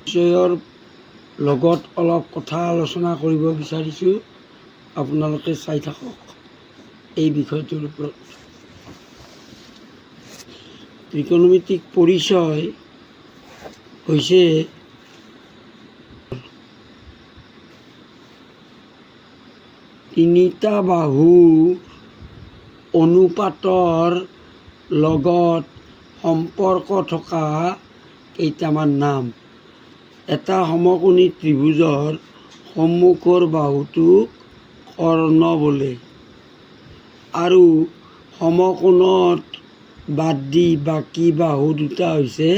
বিষয়ৰ লগত অলপ কথা আলোচনা কৰিব বিচাৰিছোঁ। আপোনালোকে চাই থাকক এই বিষয়টোৰ ওপৰত। ত্ৰিকোণমিতিক পৰিচয় হৈছে তিনিটা বাহু অনুপাতৰ লগত সম্পৰ্ক থকা কেইটামান নাম। এটা সমকোণী ত্ৰিভুজৰ সন্মুখৰ বাহুটোক কৰ্ণ বোলে আৰু সমকোণত বাদ দি বাকী বাহু দুটা হৈছে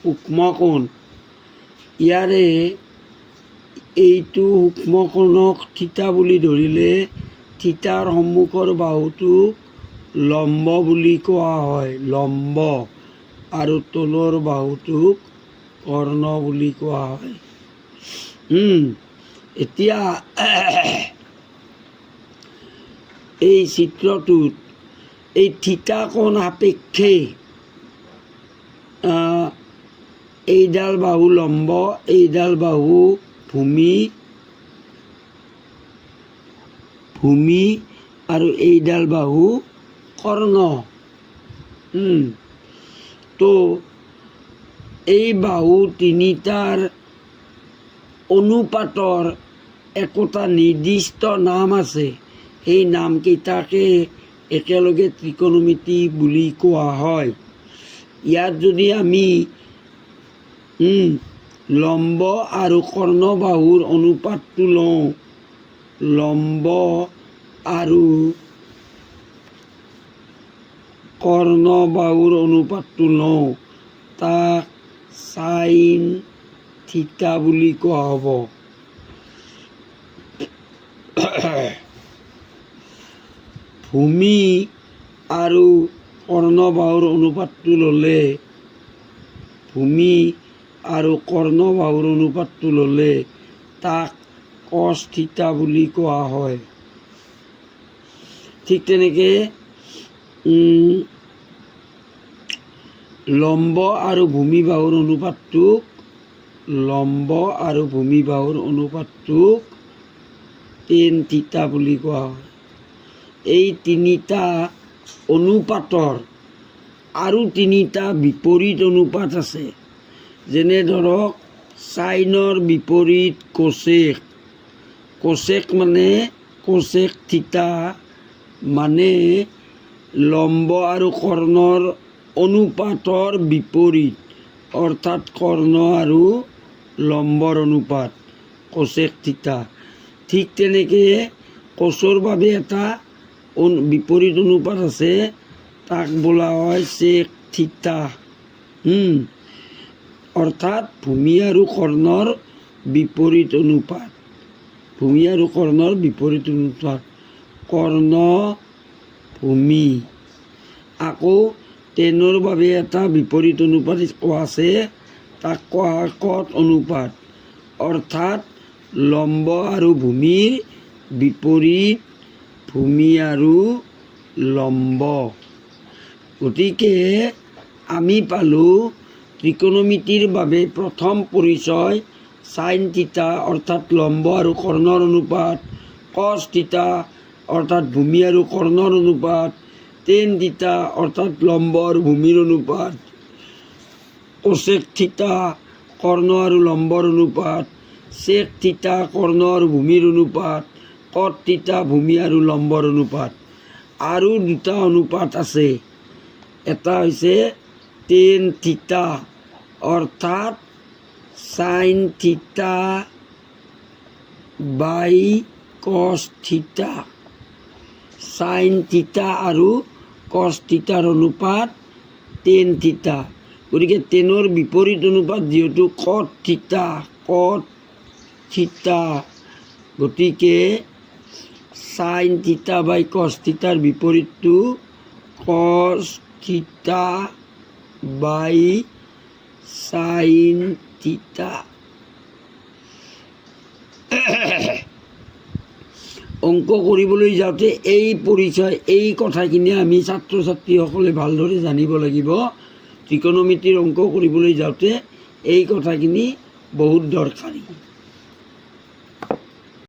সূক্ষ্মকোণ। ইয়াৰে এইটো সূক্ষ্মকোণক থিতা বুলি ধৰিলে থিতাৰ সন্মুখৰ বাহুটোক লম্ব বুলি কোৱা হয়, লম্ব, আৰু তলৰ বাহুটোক কৰ্ণ বুলি কোৱা হয়। এতিয়া এই চিত্ৰটোত এই থিতা কোণ সাপেক্ষে এইডাল বাহু লম্ব, এইডাল বাহু ভূমি আৰু এইডাল বাহু কৰ্ণ। তো এই বাহু তিনিটাৰ অনুপাতৰ একোটা নিৰ্দিষ্ট নাম আছে। সেই নামকেইটাকে একেলগে ত্ৰিকোণমিতি বুলি কোৱা হয়। ইয়াত যদি আমি লম্ব আৰু কৰ্ণ বাহুৰ অনুপাতটো লওঁ, লম্ব আৰু কৰ্ণ বাহুৰ অনুপাতটো লওঁ, তাক চাইন থিতা বুলি কোৱা হ'ব। ভূমি আৰু কৰ্ণ বাহুৰ অনুপাতটো ল'লে, তাক কচ থিতা বুলি কোৱা হয়। ঠিক তেনেকৈ লম্ব আৰু ভূমি বাহুৰ অনুপাতটোক টেন থিতা বুলি কোৱা হয়। এই তিনিটা অনুপাতৰ আৰু তিনিটা বিপৰীত অনুপাত আছে। যেনে ধৰক চাইনৰ বিপৰীত কোচেক। কোচেক থিতা মানে লম্ব আৰু কৰ্ণৰ অনুপাতৰ বিপৰীত, অৰ্থাৎ কৰ্ণ আৰু লম্বৰ অনুপাত, কোচেক থিতা। ঠিক তেনেকৈ কোচৰ বাবে এটা বিপৰীত অনুপাত আছে, তাক বোলা হয় চেক থিতা। অৰ্থাৎ ভূমি আৰু কৰ্ণৰ বিপৰীত অনুপাত, কৰ্ণ ভূমি। আকৌ টেনৰ বাবে এটা বিপৰীত অনুপাত আছে, তাক কোৱা হয় কট অনুপাত। অৰ্থাৎ লম্ব আৰু ভূমিৰ বিপৰীত ভূমি আৰু লম্ব। গতিকে আমি পালোঁ ত্ৰিকোণমিতিৰ বাবে প্ৰথম পৰিচয় চাইন থিতা অৰ্থাৎ লম্ব আৰু কৰ্ণৰ অনুপাত, কচ থিতা অৰ্থাৎ ভূমি আৰু কৰ্ণৰ অনুপাত, টেন থিতা অৰ্থাৎ লম্ব আৰু ভূমিৰ অনুপাত, কোচেক থিতা কৰ্ণ আৰু লম্বৰ অনুপাত, চেক থিতা কৰ্ণ আৰু ভূমিৰ অনুপাত, কট থিতা ভূমি আৰু লম্বৰ অনুপাত। আৰু দুটা অনুপাত আছে। এটা হৈছে টেন থিতা অৰ্থাৎ চাইন থিতা বাই কচ থিতা। চাইন থিতা আৰু কচ থিতাৰ অনুপাত টেন থিতা। গতিকে টেনৰ বিপৰীত অনুপাত যিহেতু কট থিতা, গতিকে চাইন থিতা বাই কচ থিতাৰ বিপৰীতটো কচ থিতা বাই চাইন থিতা। অংক কৰিবলৈ যাওঁতে এই কথাখিনি আমি ছাত্ৰ ছাত্ৰীসকলে ভালদৰে জানিব লাগিব। ত্ৰিকোণমিতিৰ অংক কৰিবলৈ যাওঁতে এই কথাখিনি বহুত দৰকাৰী।